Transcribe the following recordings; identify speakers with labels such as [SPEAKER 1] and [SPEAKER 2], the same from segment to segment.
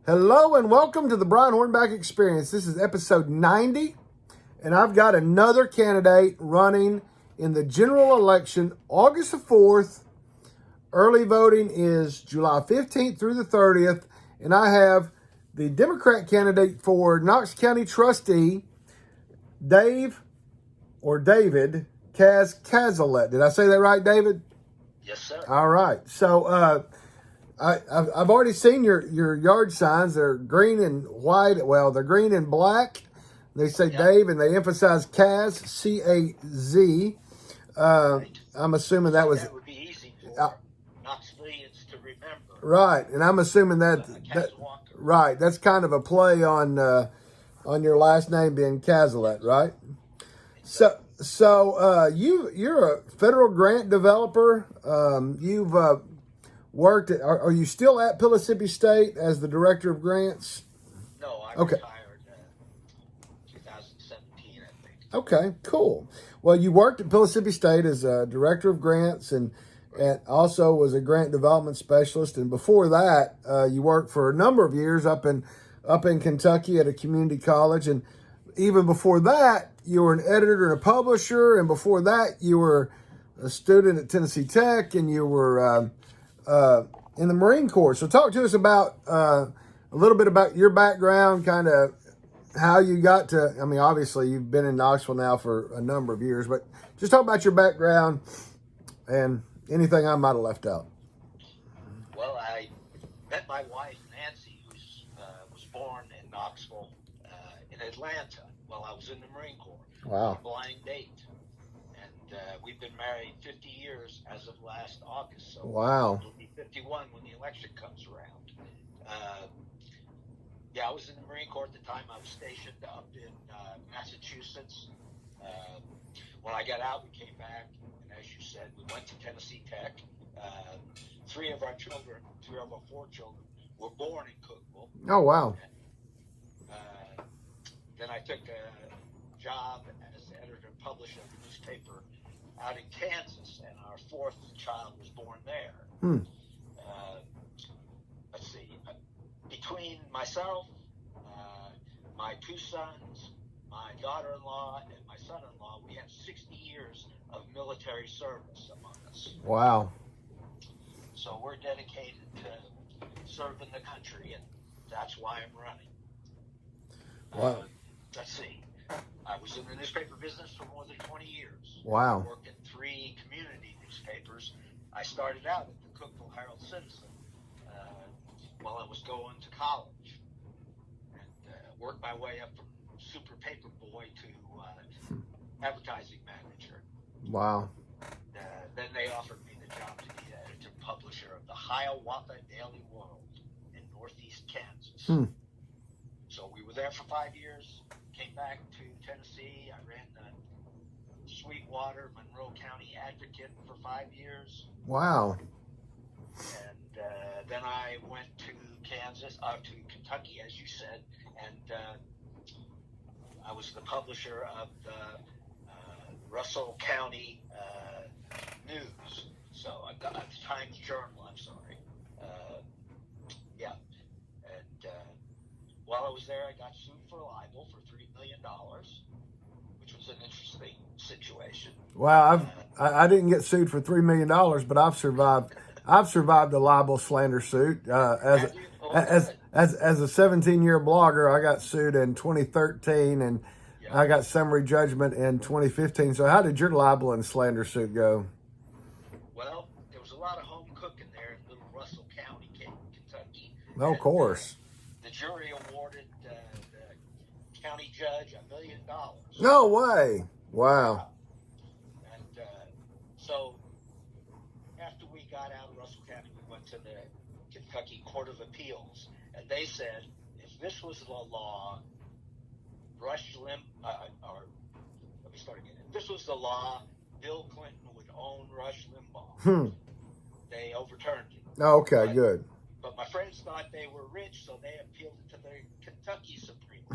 [SPEAKER 1] Hello and welcome to the Brian Hornback Experience. This is episode 90, and I've got another candidate running in the general election August the 4th. Early voting is July 15th through the 30th, and I have the Democrat candidate for Knox County Trustee, David Cazalet. Did I say that right, David?
[SPEAKER 2] Yes, sir.
[SPEAKER 1] All right. So, I've already seen your yard signs. They're green and white. Well, they're green and black. They say Dave, and they emphasize Caz, C-A-Z.
[SPEAKER 2] Right.
[SPEAKER 1] I'm assuming that was...
[SPEAKER 2] That would be easy for Knoxvillians to remember.
[SPEAKER 1] Right, and I'm assuming that right, that's kind of a play on your last name being Cazalet, right? So you're a federal grant developer. You've worked at, are you still at Mississippi State as the director of grants?
[SPEAKER 2] No, I retired 2017, I think.
[SPEAKER 1] Okay, cool. Well, you worked at Mississippi State as a director of grants and also was a grant development specialist. And before that, you worked for a number of years up in Kentucky at a community college. And even before that, you were an editor and a publisher. And before that, you were a student at Tennessee Tech, and you were in the Marine Corps. So talk to us about a little bit about your background, kind of how you got to, I mean, obviously you've been in Knoxville now for a number of years, but just talk about your background and anything I might have left out.
[SPEAKER 2] Well, I met my wife, Nancy, who was born in Knoxville, in Atlanta, while I was in the Marine Corps.
[SPEAKER 1] Wow.
[SPEAKER 2] A blind date. And we've been married 50 years as of last August. So
[SPEAKER 1] wow.
[SPEAKER 2] It'll be 51 when the election comes around. I was in the Marine Corps at the time. I was stationed up in Massachusetts. When I got out, we came back, and as you said, we went to Tennessee Tech. Three of our four children were born in Cookeville.
[SPEAKER 1] Oh, wow.
[SPEAKER 2] And, then I took a job as the editor and publisher of a newspaper out in Kansas, and our fourth child was born there. Let's see. Between myself, my two sons, my daughter-in-law, and my son-in-law, we have 60 years of military service among us.
[SPEAKER 1] Wow.
[SPEAKER 2] So we're dedicated to serving the country, and that's why I'm running.
[SPEAKER 1] Wow.
[SPEAKER 2] Let's see. I was in the newspaper business for more than 20 years.
[SPEAKER 1] Wow.
[SPEAKER 2] I worked at 3 community newspapers. I started out at the Cookeville Herald Citizen while I was going to college, and worked my way up from super paper boy to advertising manager.
[SPEAKER 1] Wow.
[SPEAKER 2] Then they offered me the job to be the editor and publisher of the Hiawatha Daily World in northeast Kansas. So we were there for 5 years, came back to Tennessee. I ran the Sweetwater, Monroe County Advocate for 5 years.
[SPEAKER 1] Wow.
[SPEAKER 2] And then I went to to Kentucky, as you said, and I was the publisher of the Russell County News. So I got the Times Journal, I'm sorry. And while I was there, I got sued for libel for $3 million, which was an interesting situation.
[SPEAKER 1] Wow, I didn't get sued for $3 million, but I've survived. I've survived a libel slander suit as a 17-year blogger. I got sued in 2013, and I got summary judgment in 2015. So how did your libel and slander suit go?
[SPEAKER 2] Well, there was a lot of home cooking there in little Russell County, Kentucky.
[SPEAKER 1] Oh, of course.
[SPEAKER 2] The jury awarded the county judge $1 million.
[SPEAKER 1] No way. Wow.
[SPEAKER 2] And so after we got out of Russell County, we went to the Kentucky Court of Appeals, and they said if this was the law, if this was the law, Bill Clinton would own Rush Limbaugh. They overturned it.
[SPEAKER 1] Okay, good.
[SPEAKER 2] But my friends thought they were rich, so they appealed it to the Kentucky Supreme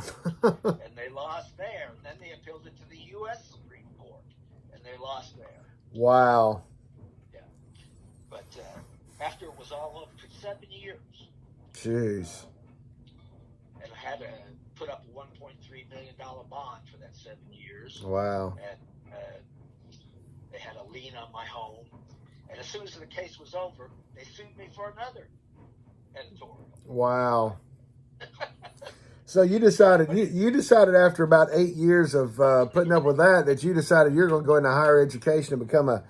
[SPEAKER 2] Court, and they lost there. And then they appealed it to the U.S. Supreme Court, and they lost there.
[SPEAKER 1] Wow.
[SPEAKER 2] Yeah. But after it was all over, it took 7 years.
[SPEAKER 1] Jeez.
[SPEAKER 2] had to put up a $1.3 million bond for that 7 years.
[SPEAKER 1] Wow.
[SPEAKER 2] And they had a lien on my home. And as soon as the case was over, they sued me for another editorial.
[SPEAKER 1] Wow. So you decided you decided after about 8 years of putting up with that you decided you're going to go into higher education and become a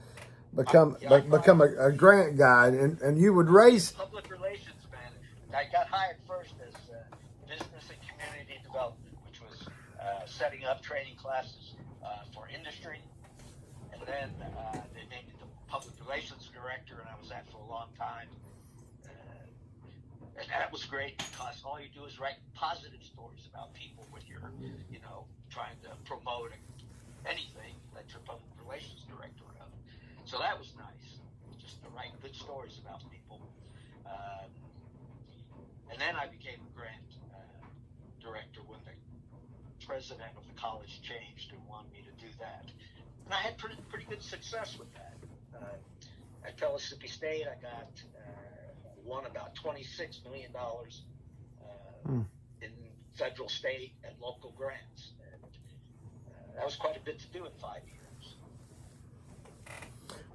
[SPEAKER 1] grant guy, and you would raise
[SPEAKER 2] public relations manager. I got hired first as business and community development, which was setting up training classes for industry, and then they made me the public relations director, and I was that for a long time. And that was great because all you do is write positive stories about people when you're, trying to promote anything that you're public relations director of. So that was nice, just to write good stories about people. And then I became a grant director when the president of the college changed and wanted me to do that. And I had pretty good success with that. At Mississippi State, I won about $26 million in federal, state, and local grants. And that was quite a bit to do in 5 years.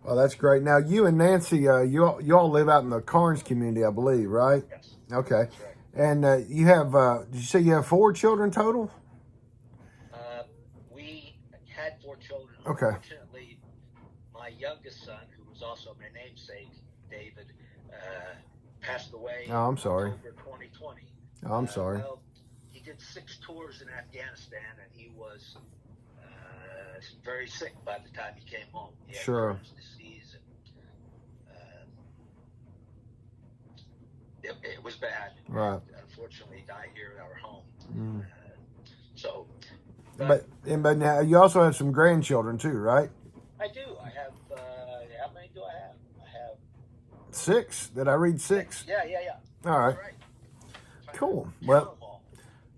[SPEAKER 1] Well, that's great. Now, you and Nancy, you all live out in the Carnes community, I believe, right?
[SPEAKER 2] Yes.
[SPEAKER 1] Okay.
[SPEAKER 2] That's right.
[SPEAKER 1] And you have, did you say you have 4 children total?
[SPEAKER 2] We had 4 children.
[SPEAKER 1] Okay.
[SPEAKER 2] Unfortunately, my youngest son, who was also my namesake, David, passed away.
[SPEAKER 1] Oh, I'm sorry.
[SPEAKER 2] In October 2020.
[SPEAKER 1] Oh, I'm sorry.
[SPEAKER 2] Well, he did 6 tours in Afghanistan, and he was very sick by the time he came home. He had
[SPEAKER 1] Sure.
[SPEAKER 2] Crohn's disease, and it was bad.
[SPEAKER 1] Right.
[SPEAKER 2] And unfortunately, he died here at our home.
[SPEAKER 1] Mm.
[SPEAKER 2] But
[SPEAKER 1] But now you also have some grandchildren too, right?
[SPEAKER 2] I do. I have. How many do I have? I have
[SPEAKER 1] 6. Did I read 6?
[SPEAKER 2] Yeah.
[SPEAKER 1] All right.
[SPEAKER 2] That's right.
[SPEAKER 1] Cool. Well,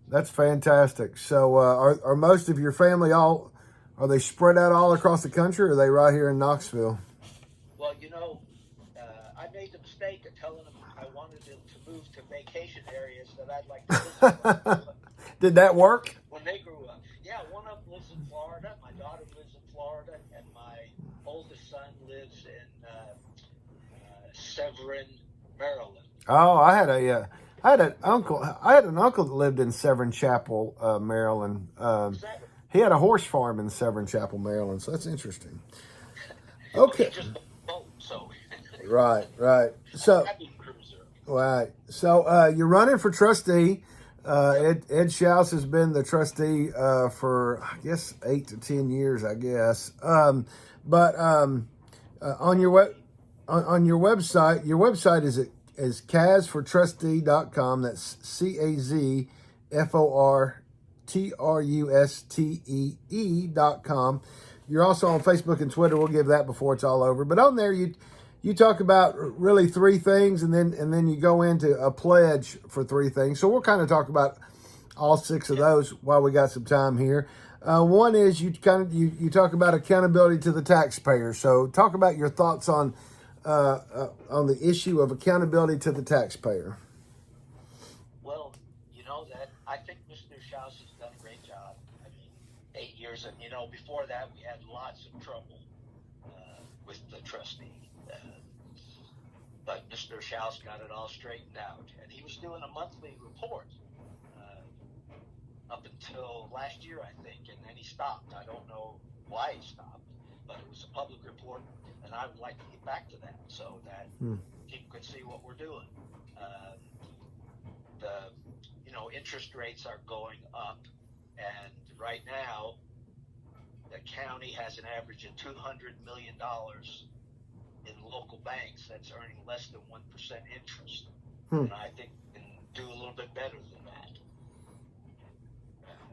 [SPEAKER 1] that's fantastic. So, are most of your family are they spread out all across the country, or are they right here in Knoxville?
[SPEAKER 2] Well, I made the mistake of telling them I wanted them to move to vacation areas that I'd like to visit.
[SPEAKER 1] Did that work?
[SPEAKER 2] When they grew up. Yeah, one of them lives in Florida. My daughter lives in Florida, and my oldest son lives in Severin, Maryland.
[SPEAKER 1] Oh, I had an uncle that lived in Severn Chapel, Maryland. He had a horse farm in Severn Chapel, Maryland. So that's interesting. Okay.
[SPEAKER 2] Just a boat, so.
[SPEAKER 1] Right. So, right. So you're running for trustee. Ed Schaus has been the trustee for, I guess, 8 to 10 years, I guess. But on your your website is cazfortrustee.com. That's CAZFORTRUSTEE.com. You're also on Facebook and Twitter. We'll give that before it's all over. But on there, you talk about really 3 things, and then you go into a pledge for 3 things. So we'll kind of talk about all 6 of those while we got some time here. One is you talk about accountability to the taxpayer. So talk about your thoughts on the issue of accountability to the taxpayer.
[SPEAKER 2] Well, that I think Mr. Schaus has done a great job. I mean, 8 years, and before that we had lots of trouble with the trustee. But Mr. Schaus got it all straightened out, and he was doing a monthly report up until last year, I think, and then he stopped. I don't know why he stopped, but it was a public report, and I would like to get back to that so that people could see what we're doing. Interest rates are going up, and right now the county has an average of $200 million in local banks that's earning less than 1% interest. And I think we can do a little bit better than that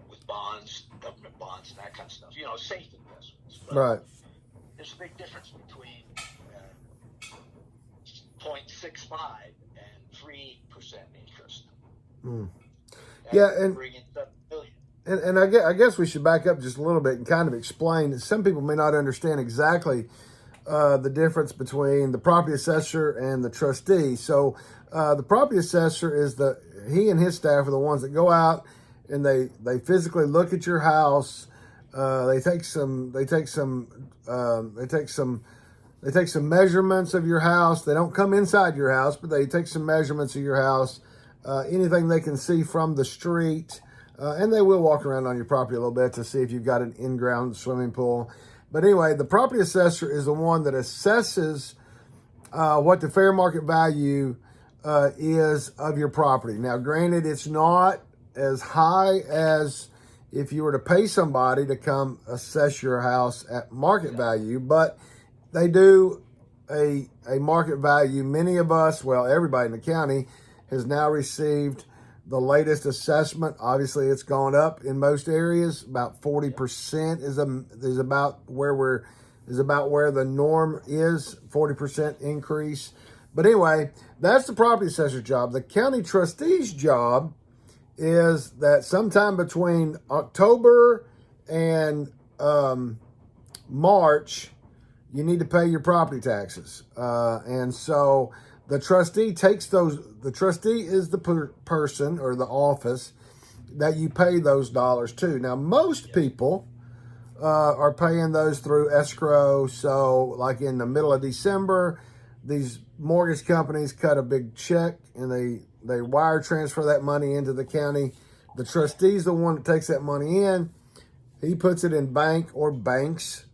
[SPEAKER 2] with bonds, government bonds, and that kind of stuff. Safe investments. But
[SPEAKER 1] right.
[SPEAKER 2] There's a big difference between 0.65 and 3% interest.
[SPEAKER 1] Yeah, and I guess we should back up just a little bit and kind of explain that some people may not understand exactly the difference between the property assessor and the trustee. So the property assessor he and his staff are the ones that go out and they physically look at your house. They take some measurements of your house. They don't come inside your house, but they take some measurements of your house. Anything they can see from the street, and they will walk around on your property a little bit to see if you've got an in-ground swimming pool. But anyway, the property assessor is the one that assesses what the fair market value is of your property. Now, granted, it's not as high as if you were to pay somebody to come assess your house at market value, but they do a market value. Many of us, well, everybody in the county has now received the latest assessment. Obviously, it's gone up in most areas. About 40% is about where the norm is. 40% increase. But anyway, that's the property assessor's job. The county trustee's job is that sometime between October and March, you need to pay your property taxes. And so the trustee takes those. The trustee is the person or the office that you pay those dollars to. Now, most people are paying those through escrow. So like in the middle of December, these mortgage companies cut a big check and they wire transfer that money into the county. The trustee's the one that takes that money in. He puts it in bank or banks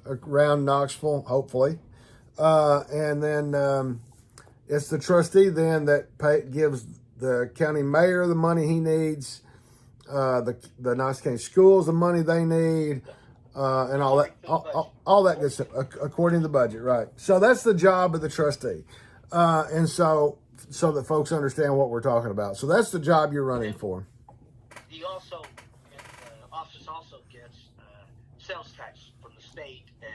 [SPEAKER 1] around Knoxville, hopefully. And then it's the trustee then that gives the county mayor the money he needs, the Knox County schools the money they need, and all that good stuff, according to the budget, right? So that's the job of the trustee. And so that folks understand what we're talking about. So that's the job you're running for.
[SPEAKER 2] The office also gets sales tax from the state and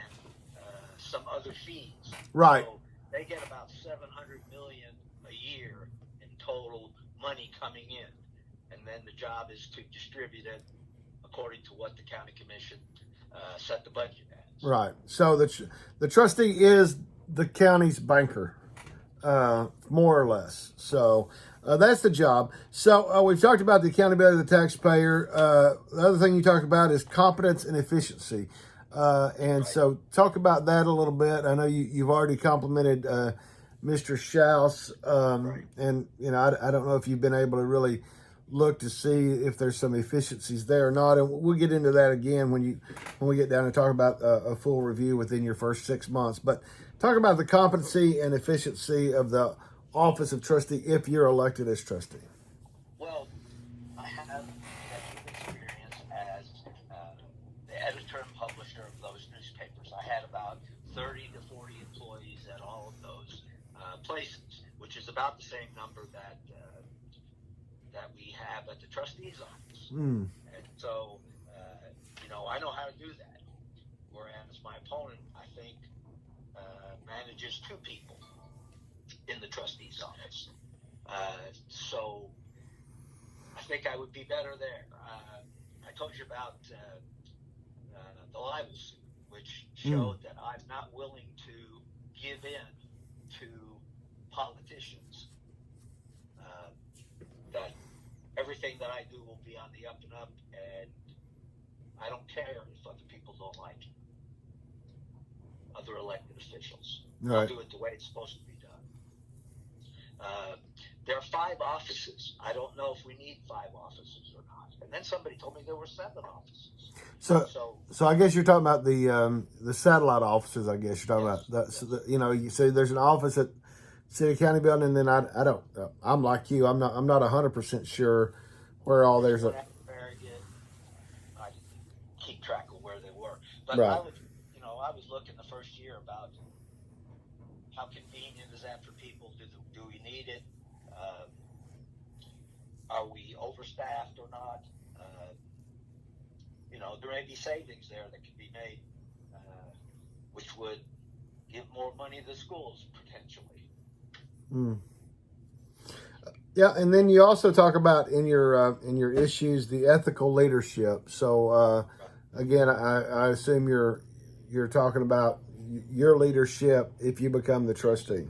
[SPEAKER 2] some other fees.
[SPEAKER 1] Right.
[SPEAKER 2] So they get about $700 million a year in total money coming in, and then the job is to distribute it according to what the county commission set the budget at.
[SPEAKER 1] Right. So the trustee is the county's banker. More or less. So that's the job. So we've talked about the accountability of the taxpayer. The other thing you talked about is competence and efficiency. And so talk about that a little bit. I know you've already complimented Mr. Schaus, and I don't know if you've been able to really look to see if there's some efficiencies there or not. And we'll get into that again when we get down and talk about a full review within your first 6 months. But talk about the competency and efficiency of the office of trustee if you're elected as trustee.
[SPEAKER 2] Well, I have executive experience as the editor and publisher of those newspapers. I had about 30 to 40 employees at all of those places, which is about the same number that we have at the trustee's office. And so, I know how to do that. Whereas my opponent, I think, manages 2 people in the trustee's office. So I think I would be better there. I told you about the libel suit, which showed that I'm not willing to give in to politicians. That everything that I do will be on the up and up, and I don't care if other people don't like it. Other elected officials.
[SPEAKER 1] Right.
[SPEAKER 2] I'll do it the way it's supposed to be done. There are 5 offices. I don't know if we need 5 offices or not. And then somebody told me there were 7 offices.
[SPEAKER 1] So I guess you're talking about the satellite offices. I guess you're talking about that. So you say there's an office at City County Building, and then I don't. I'm like you. I'm not 100% sure where all there's a.
[SPEAKER 2] I didn't keep track of where they were, but
[SPEAKER 1] right.
[SPEAKER 2] I was looking the first year about how convenient is that for people? Do we need it? Are we overstaffed or not? There may be savings there that could be made, which would give more money to the schools potentially.
[SPEAKER 1] Yeah, and then you also talk about in your issues the ethical leadership. So again, I assume you're talking about your leadership if you become the trustee.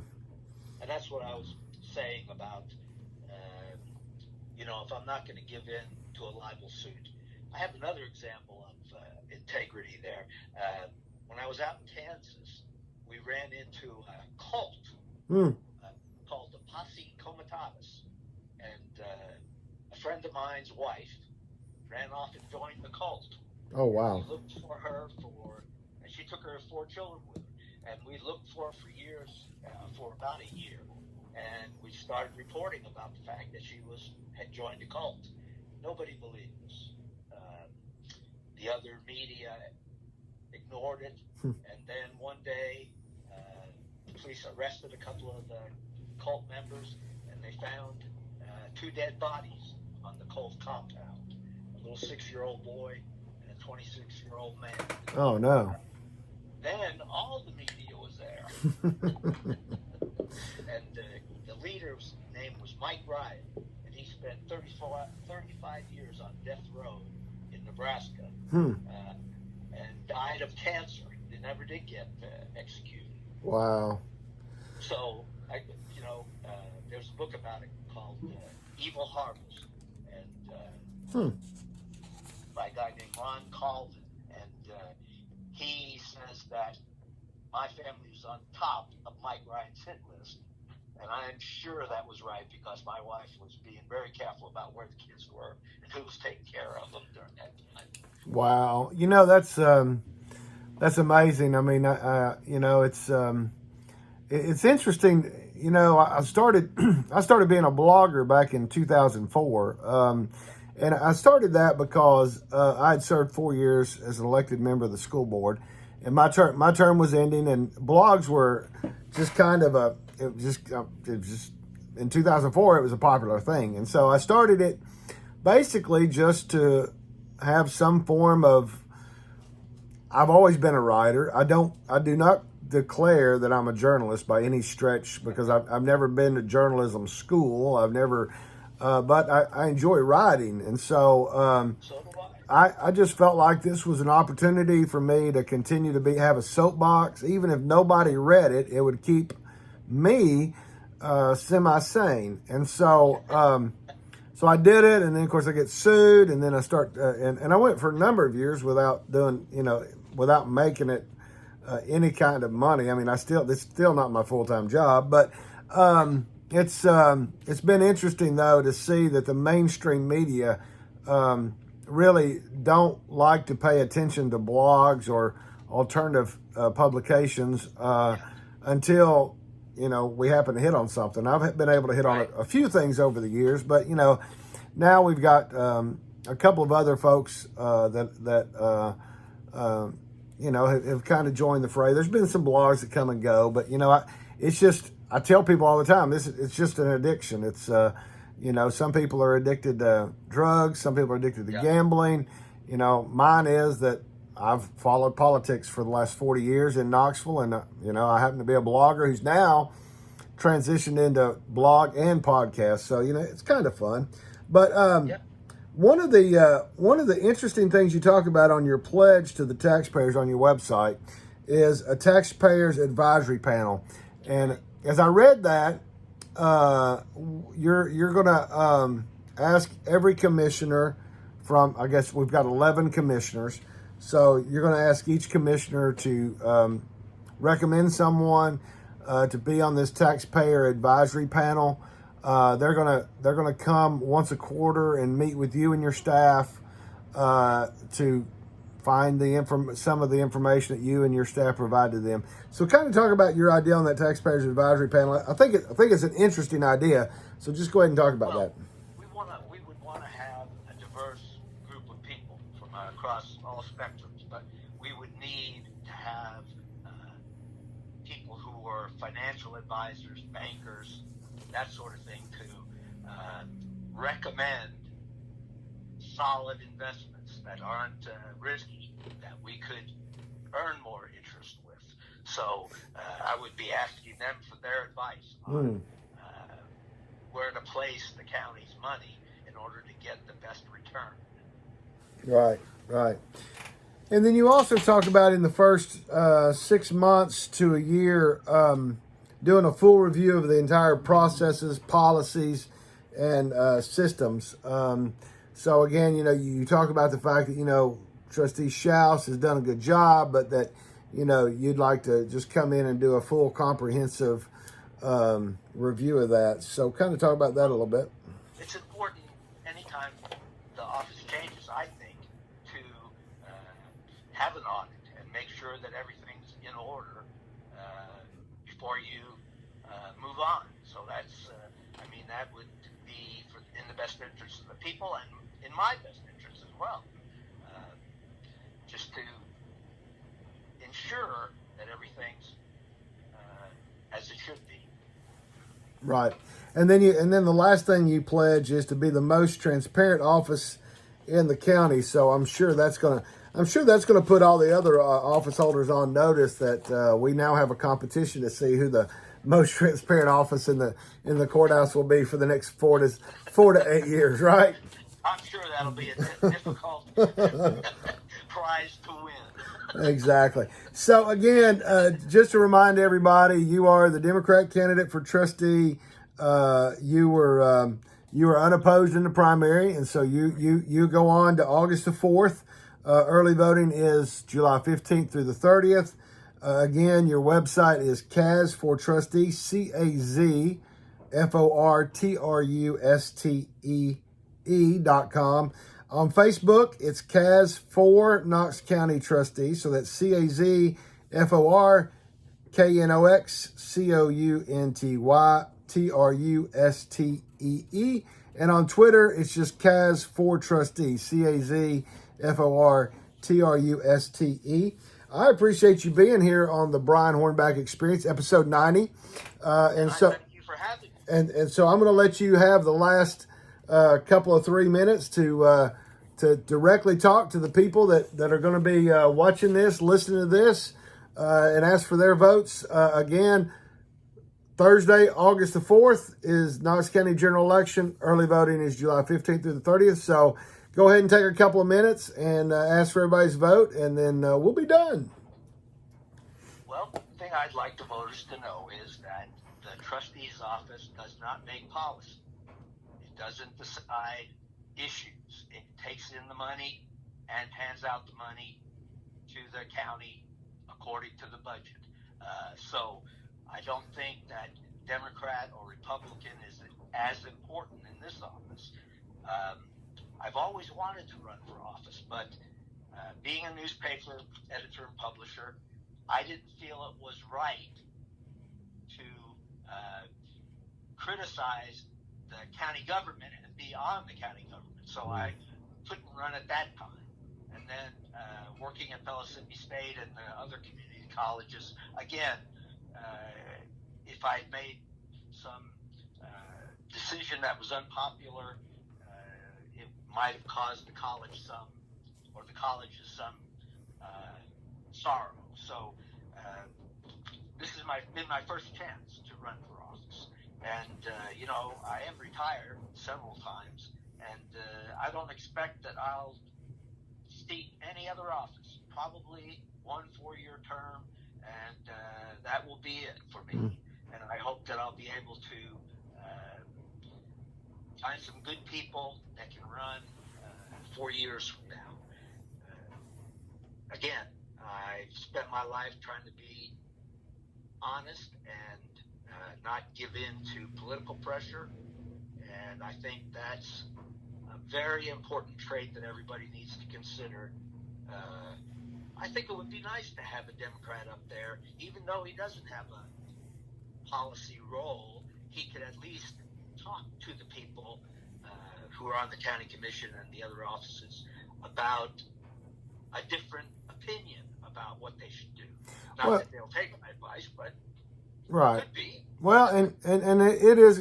[SPEAKER 2] And that's what I was saying about if I'm not going to give in to a libel suit. I have another example of integrity there. When I was out in Kansas, we ran into a cult called the Posse Comitatus, and a friend of mine's wife ran off and joined the cult.
[SPEAKER 1] Oh, wow.
[SPEAKER 2] We looked for her and she took her 4 children with her, and we looked for her for years, for about a year, and we started reporting about the fact that she had joined the cult. Nobody believed us. The other media ignored it, and then one day the police arrested a couple of the cult members, and they found 2 dead bodies on the cult compound, a little 6-year-old boy and a 26-year-old man.
[SPEAKER 1] Oh, no.
[SPEAKER 2] Then all the media was there. And the leader's name was Mike Ryan, and he spent 35 years on death row in Nebraska, and died of cancer. He never did get executed.
[SPEAKER 1] Wow.
[SPEAKER 2] So, there's a book about it called Evil Harvest, and by a guy named Ron Calvin, and he says that my family was on top of Mike Ryan's hit list, and I'm sure that was right because my wife was being very careful about where the kids were and who was taking care of them during that time.
[SPEAKER 1] Wow. That's amazing. I mean, it's interesting. I started being a blogger back in 2004. And I started that because I had served 4 years as an elected member of the school board, and my term was ending, and blogs were just kind of it was just in 2004 it was a popular thing, and so I started it basically just to have some form of. I've always been a writer. I do not declare that I'm a journalist by any stretch because I've never been to journalism school. I've never. But I enjoy writing, and so
[SPEAKER 2] So do
[SPEAKER 1] I just felt like this was an opportunity for me to continue to have a soapbox. Even if nobody read it, it would keep me semi-sane. And so so I did it, and then of course I get sued, and then I start and I went for a number of years without without making it any kind of money. I mean, it's still not my full-time job, but it's been interesting though to see that the mainstream media really don't like to pay attention to blogs or alternative publications until we happen to hit on something. I've been able to hit on a few things over the years, but now we've got a couple of other folks that have kind of joined the fray. There's been some blogs that come and go, but I tell people all the time, it's just an addiction. It's, some people are addicted to drugs. Some people are addicted to gambling. Mine is that I've followed politics for the last 40 years in Knoxville. And, I happen to be a blogger who's now transitioned into blog and podcast. So, it's kind of fun. But one of the interesting things you talk about on your pledge to the taxpayers on your website is a taxpayers advisory panel. And as I read that, you're going to ask every commissioner from, I guess we've got 11 commissioners. So you're going to ask each commissioner to recommend someone to be on this taxpayer advisory panel. They're gonna come once a quarter and meet with you and your staff to find some of the information that you and your staff provide to them. So kind of talk about your idea on that taxpayers advisory panel. I think it's an interesting idea. So just go ahead and talk about that.
[SPEAKER 2] We would want to have a diverse group of people from across all spectrums, but we would need to have people who are financial advisors, bankers, that sort of thing, to recommend solid investments that aren't risky, that we could earn more interest with. So I would be asking them for their advice on where to place the county's money in order to get the best return.
[SPEAKER 1] Right. And then you also talk about in the first 6 months to a year doing a full review of the entire processes, policies, and systems. So again, you talk about the fact that, Trustee Schaus has done a good job, but that, you'd like to just come in and do a full comprehensive review of that. So kind of talk about that a little bit.
[SPEAKER 2] It's important anytime the office changes, I think, to have an audit and make sure that everything's in order before you move on. So that's, that would be in the best interest of the people and in my best interest as well. Just to ensure that everything's as it should be.
[SPEAKER 1] Right. And then the last thing you pledge is to be the most transparent office in the county. So I'm sure that's gonna put all the other office holders on notice that we now have a competition to see who the most transparent office in the courthouse will be for the next 4 to 8 years, right?
[SPEAKER 2] I'm sure that'll be a difficult prize to win.
[SPEAKER 1] Exactly. So again, just to remind everybody, you are the Democrat candidate for trustee. You were unopposed in the primary, and so you go on to August the 4th. Early voting is July 15th through the 30th. Again, your website is Caz for Trustee, CAZFORTRUSTEE.com. On Facebook, it's Caz for Knox County Trustee. So that's CAZFORKNOXCOUNTY TRUSTEE. And on Twitter, it's just Caz for Trustee, CAZFORTRUSTE. I appreciate you being here on the Brian Hornback Experience, episode 90.
[SPEAKER 2] Thank you for having me.
[SPEAKER 1] And so I'm going to let you have the last couple of 3 minutes to directly talk to the people that are going to be watching this, listening to this, and ask for their votes. Again, Thursday, August the 4th is Knox County General Election. Early voting is July 15th through the 30th. So go ahead and take a couple of minutes and ask for everybody's vote, and then we'll be done.
[SPEAKER 2] Well, the thing I'd like the voters to know is that the trustee's office does not make policy. It doesn't decide issues. It takes in the money and hands out the money to the county according to the budget. So I don't think that Democrat or Republican is as important in this office. I've always wanted to run for office, but being a newspaper editor and publisher, I didn't feel it was right to criticize the county government and be on the county government. So I couldn't run at that time. And then working at Pellissippi State and the other community colleges, again, if I'd made some decision that was unpopular, it might have caused the colleges some sorrow. So this has been my first chance to run for office. And, I am retired several times, and I don't expect that I'll seek any other office, probably 1 4-year term, and that will be it for me. And I hope that I'll be able to find some good people that can run 4 years from now. Again, I've spent my life trying to be honest and not give in to political pressure, and I think that's a very important trait that everybody needs to consider. I think it would be nice to have a Democrat up there, even though he doesn't have a policy role. He could at least talk to the people who are on the county commission and the other offices about a different opinion about what they should do. Not that they'll take my advice, but
[SPEAKER 1] right.
[SPEAKER 2] It could be.
[SPEAKER 1] Well, and it is,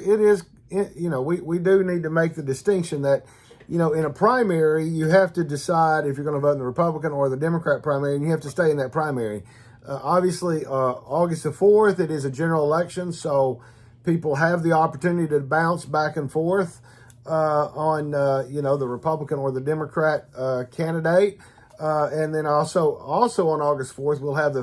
[SPEAKER 1] we do need to make the distinction that, in a primary, you have to decide if you're going to vote in the Republican or the Democrat primary, and you have to stay in that primary. Obviously, August the 4th, it is a general election, so people have the opportunity to bounce back and forth on, the Republican or the Democrat candidate. And then also on August 4th, we'll have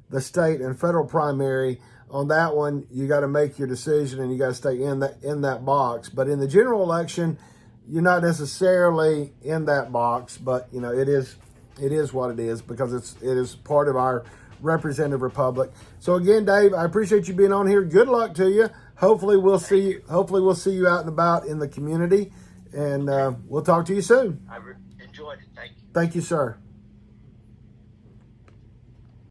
[SPEAKER 1] the state and federal primary on that one, you got to make your decision and you got to stay in that box. But in the general election, you're not necessarily in that box, but you know it is what it is because it is part of our representative republic. So again, Dave, I appreciate you being on here. Good luck to you. Hopefully we'll see you. Hopefully we'll see you out and about in the community, and we'll talk to you soon.
[SPEAKER 2] I enjoyed it. Thank you.
[SPEAKER 1] Thank you, sir.